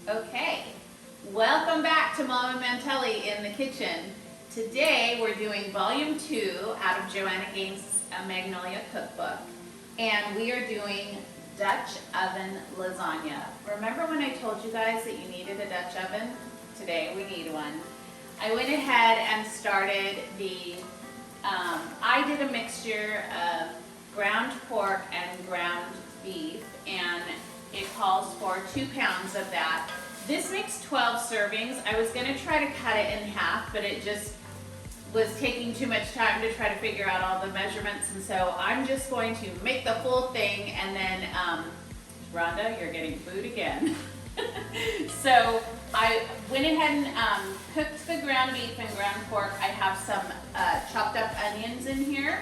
Okay, welcome back to Mom and Mantelli in the kitchen. Today we're doing volume 2 out of Joanna Gaines' Magnolia Cookbook, and we are doing Dutch oven lasagna. Remember when I told you guys that you needed a Dutch oven? Today we need one. I went ahead and started I did a mixture of ground pork and ground beef, and it calls for 2 pounds of that. This makes 12 servings. I was gonna try to cut it in half, but it just was taking too much time to try to figure out all the measurements, and so I'm just going to make the full thing, and then, Rhonda, you're getting food again. So I went ahead and cooked the ground beef and ground pork. I have some chopped up onions in here,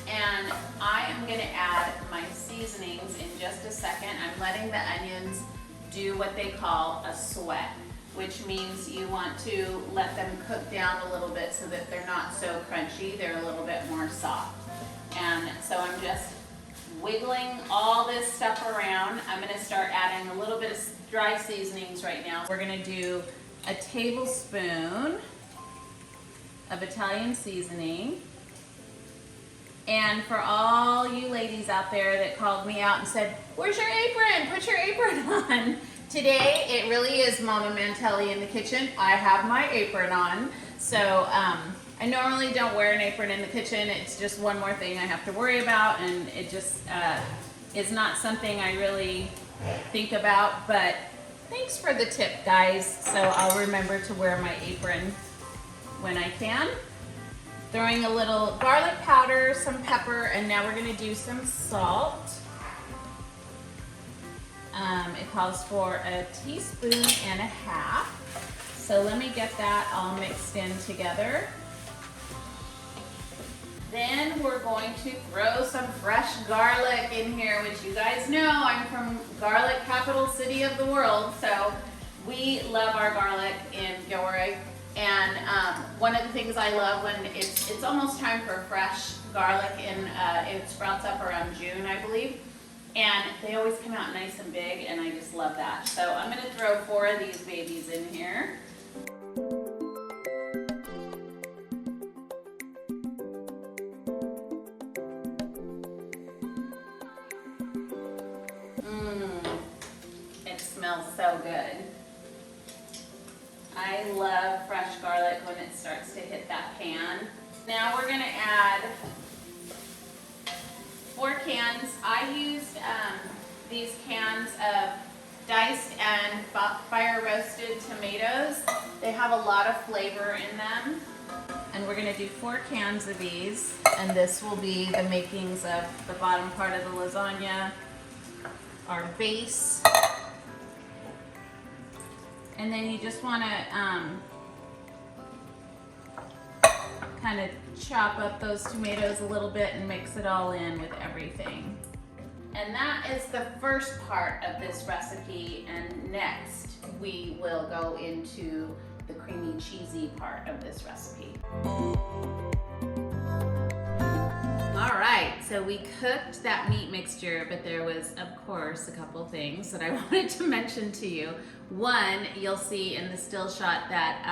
and I am gonna add my seasonings in just a second. I'm letting the onions do what they call a sweat, which means you want to let them cook down a little bit so that they're not so crunchy, they're a little bit more soft. And so I'm just wiggling all this stuff around. I'm gonna start adding a little bit of dry seasonings right now. We're gonna do a tablespoon of Italian seasoning. And for all you ladies out there that called me out and said, "Where's your apron? Put your apron on." Today, it really is Mama Mantelli in the kitchen. I have my apron on. So I normally don't wear an apron in the kitchen. It's just one more thing I have to worry about, and it just is not something I really think about. But thanks for the tip, guys. So I'll remember to wear my apron when I can. Throwing a little garlic powder, some pepper, and now we're gonna do some salt. It calls for a teaspoon and a half. So let me get that all mixed in together. Then we're going to throw some fresh garlic in here, which you guys know I'm from garlic capital city of the world, so we love our garlic in Gilroy. And one of the things I love when it's almost time for fresh garlic, and it sprouts up around June, I believe. And they always come out nice and big, and I just love that. So I'm gonna throw 4 of these babies in here. It smells so good. I love fresh garlic when it starts to hit that pan. Now we're gonna add 4 cans. I used these cans of diced and fire roasted tomatoes. They have a lot of flavor in them. And we're gonna do 4 cans of these, and this will be the makings of the bottom part of the lasagna, our base. And then you just want to kind of chop up those tomatoes a little bit and mix it all in with everything. And that is the first part of this recipe, and next we will go into the creamy cheesy part of this recipe. All right, so we cooked that meat mixture, but there was, of course, a couple things that I wanted to mention to you. One, you'll see in the still shot that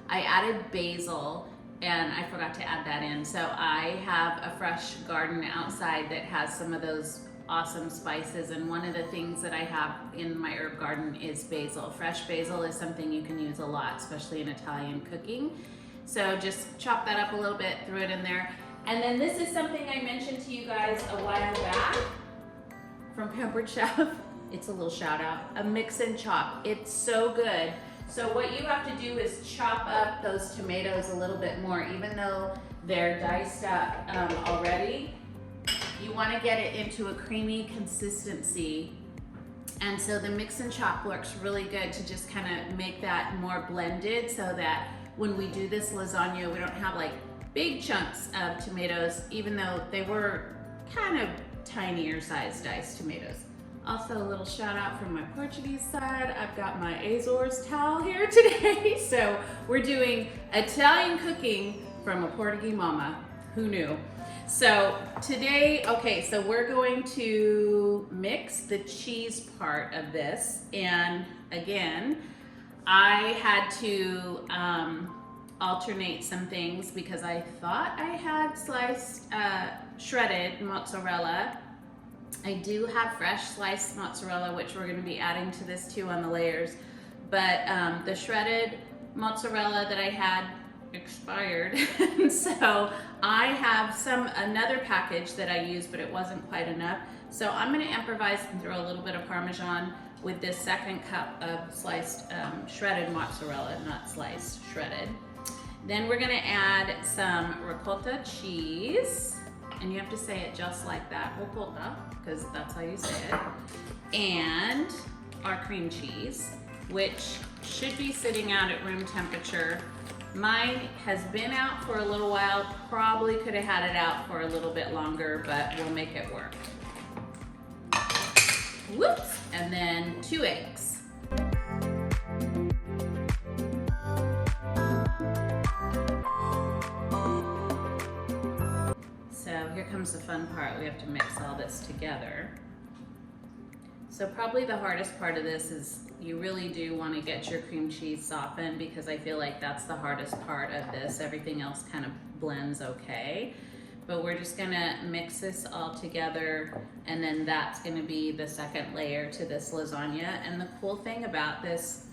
I added basil, and I forgot to add that in. So I have a fresh garden outside that has some of those awesome spices, and one of the things that I have in my herb garden is basil. Fresh basil is something you can use a lot, especially in Italian cooking. So just chop that up a little bit, throw it in there. And then this is something I mentioned to you guys a while back from Pampered Chef. It's a little shout out, a mix and chop. It's so good. So what you have to do is chop up those tomatoes a little bit more, even though they're diced up already. You want to get it into a creamy consistency. And so the mix and chop works really good to just kind of make that more blended, so that when we do this lasagna, we don't have like big chunks of tomatoes, even though they were kind of tinier sized diced tomatoes. Also, a little shout out from my Portuguese side. I've got my Azores towel here today. So we're doing Italian cooking from a Portuguese Mama. Who knew? So today, okay, so we're going to mix the cheese part of this. And again, I had to alternate some things because I thought I had sliced shredded mozzarella. I do have fresh sliced mozzarella, which we're going to be adding to this too on the layers. But the shredded mozzarella that I had expired, so I have another package that I used, but it wasn't quite enough. So I'm going to improvise and throw a little bit of Parmesan with this second cup of sliced shredded mozzarella, not sliced, shredded. Then we're going to add some ricotta cheese, and you have to say it just like that, ricotta, because that's how you say it, and our cream cheese, which should be sitting out at room temperature. Mine has been out for a little while, probably could have had it out for a little bit longer, but we'll make it work. Whoops, and then 2 eggs. So here comes the fun part. We have to mix all this together. So probably the hardest part of this is you really do want to get your cream cheese softened, because I feel like that's the hardest part of this. Everything else kind of blends okay. But we're just gonna mix this all together, and then that's gonna be the second layer to this lasagna. And the cool thing about this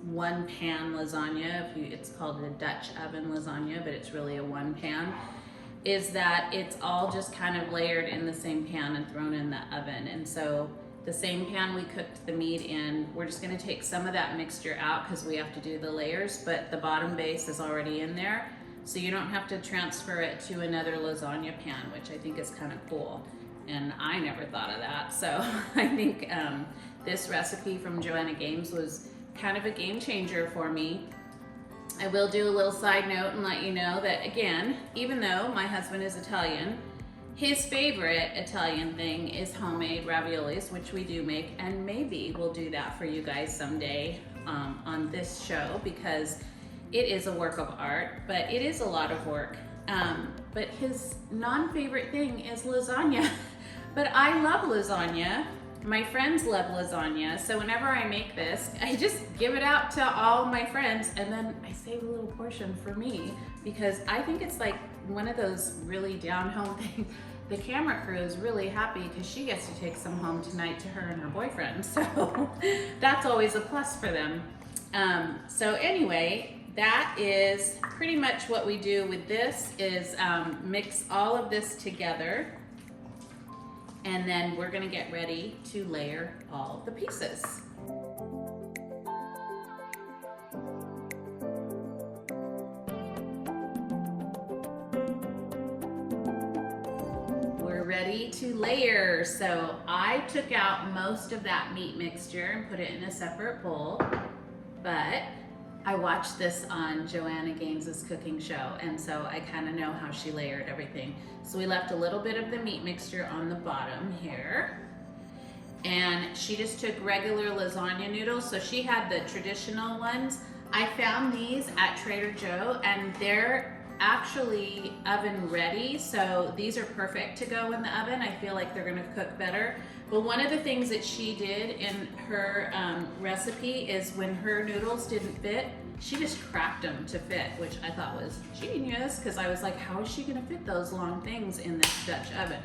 one pan lasagna, it's called a Dutch oven lasagna, but it's really a one pan, is that it's all just kind of layered in the same pan and thrown in the oven. And so the same pan we cooked the meat in, we're just gonna take some of that mixture out because we have to do the layers, but the bottom base is already in there. So you don't have to transfer it to another lasagna pan, which I think is kind of cool. And I never thought of that. So I think this recipe from Joanna Games was kind of a game changer for me. I will do a little side note and let you know that, again, even though my husband is Italian, his favorite Italian thing is homemade raviolis, which we do make, and maybe we'll do that for you guys someday on this show, because it is a work of art, but it is a lot of work. But his non-favorite thing is lasagna. But I love lasagna. My friends love lasagna, so whenever I make this, I just give it out to all my friends, and then I save a little portion for me, because I think it's like one of those really down-home things. The camera crew is really happy because she gets to take some home tonight to her and her boyfriend, so that's always a plus for them. So anyway, that is pretty much what we do with this, is mix all of this together. And then we're gonna get ready to layer all the pieces. We're ready to layer. So I took out most of that meat mixture and put it in a separate bowl, but I watched this on Joanna Gaines's cooking show, and so I kind of know how she layered everything. So we left a little bit of the meat mixture on the bottom here, and she just took regular lasagna noodles. So she had the traditional ones. I found these at Trader Joe, and they're actually oven ready, so these are perfect to go in the oven. I feel like they're gonna cook better. But one of the things that she did in her recipe is when her noodles didn't fit, she just cracked them to fit, which I thought was genius, because I was like, how is she gonna fit those long things in this Dutch oven?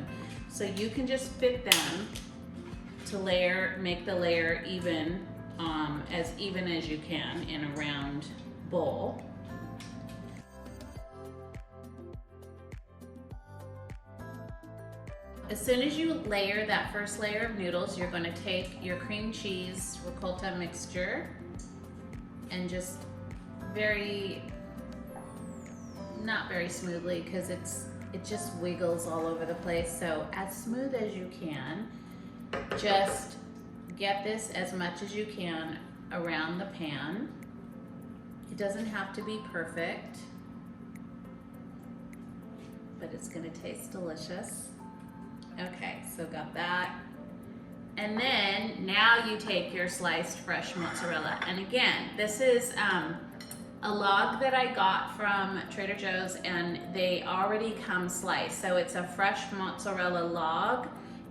So you can just fit them to layer, make the layer even as you can in a round bowl. As soon as you layer that first layer of noodles, you're going to take your cream cheese ricotta mixture and just not very smoothly, because it just wiggles all over the place. So as smooth as you can, just get this as much as you can around the pan. It doesn't have to be perfect, but it's going to taste delicious. Okay, so got that. And then now you take your sliced fresh mozzarella. And again, this is a log that I got from Trader Joe's, and they already come sliced. So it's a fresh mozzarella log,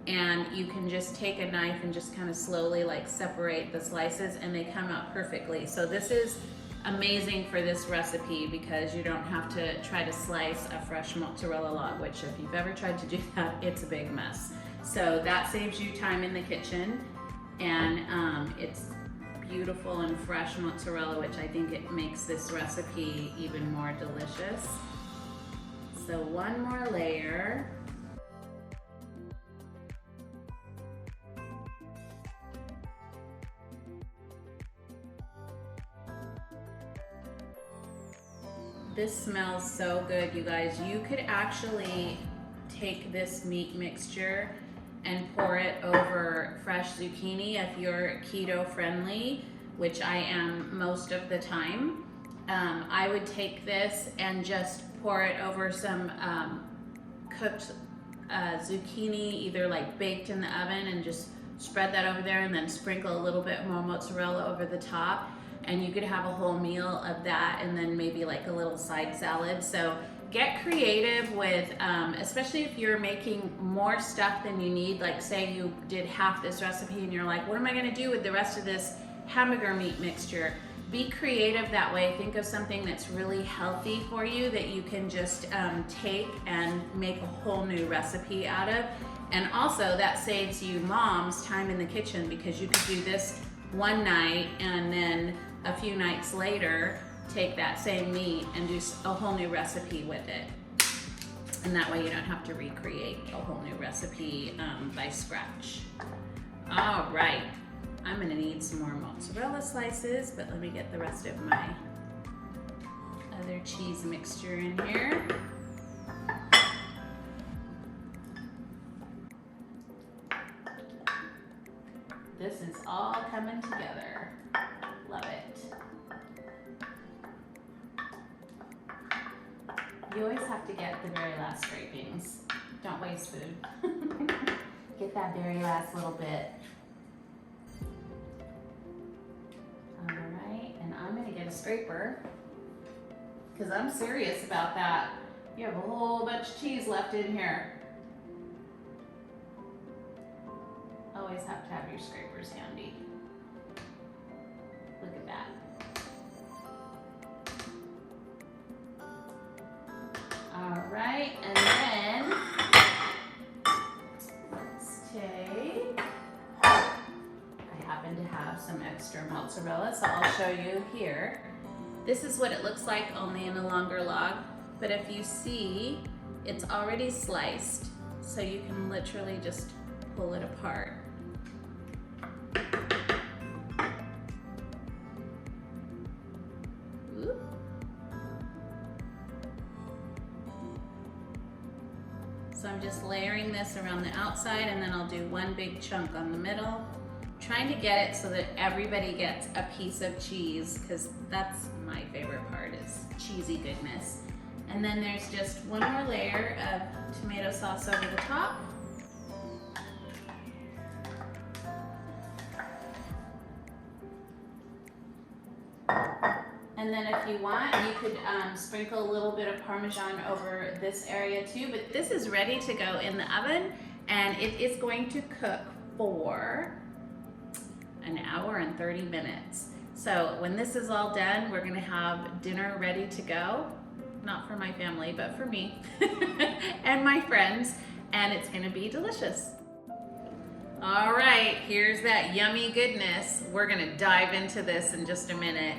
and you can just take a knife and just kind of slowly like separate the slices, and they come out perfectly. So this is amazing for this recipe because you don't have to try to slice a fresh mozzarella log, which if you've ever tried to do that, it's a big mess. So that saves you time in the kitchen, and it's beautiful and fresh mozzarella, which I think it makes this recipe even more delicious. So one more layer. This smells so good, you guys. You could actually take this meat mixture and pour it over fresh zucchini if you're keto friendly, which I am most of the time. I would take this and just pour it over some cooked zucchini, either like baked in the oven, and just spread that over there, and then sprinkle a little bit more mozzarella over the top. And you could have a whole meal of that, and then maybe like a little side salad. So get creative with, especially if you're making more stuff than you need. Like say you did half this recipe and you're like, what am I gonna do with the rest of this hamburger meat mixture? Be creative that way. Think of something that's really healthy for you that you can just take and make a whole new recipe out of. And also that saves you moms time in the kitchen, because you could do this one night and then a few nights later take that same meat and do a whole new recipe with it. And that way you don't have to recreate a whole new recipe by scratch. All right, I'm gonna need some more mozzarella slices, but let me get the rest of my other cheese mixture in here. This is all coming together. Love it. You always have to get the very last scrapings. Don't waste food. Get that very last little bit. All right, and I'm gonna get a scraper because I'm serious about that. You have a whole bunch of cheese left in here. Always have to have your scrapers handy. Look at that. All right, and then let's take, I happen to have some extra mozzarella, so I'll show you here. This is what it looks like, only in a longer log, but if you see, it's already sliced, so you can literally just pull it apart. So I'm just layering this around the outside, and then I'll do one big chunk on the middle, trying to get it so that everybody gets a piece of cheese, because that's my favorite part, is cheesy goodness. And then there's just one more layer of tomato sauce over the top. And then if you want, you could sprinkle a little bit of parmesan over this area too, but this is ready to go in the oven, and it is going to cook for an hour and 30 minutes. So when this is all done, we're gonna have dinner ready to go. Not for my family, but for me and my friends, and it's gonna be delicious. All right, here's that yummy goodness. We're gonna dive into this in just a minute.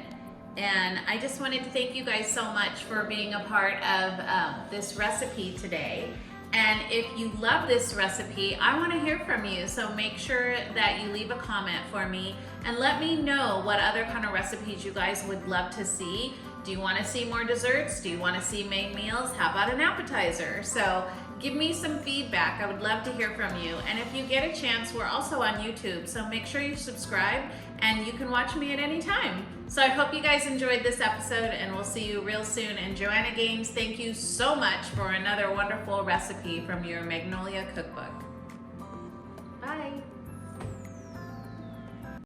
And I just wanted to thank you guys so much for being a part of this recipe today. And if you love this recipe, I want to hear from you. So make sure that you leave a comment for me and let me know what other kind of recipes you guys would love to see. Do you want to see more desserts? Do you want to see main meals? How about an appetizer? So give me some feedback. I would love to hear from you. And if you get a chance, we're also on YouTube. So make sure you subscribe, and you can watch me at any time. So I hope you guys enjoyed this episode, and we'll see you real soon. And Joanna Gaines, thank you so much for another wonderful recipe from your Magnolia Cookbook. Bye.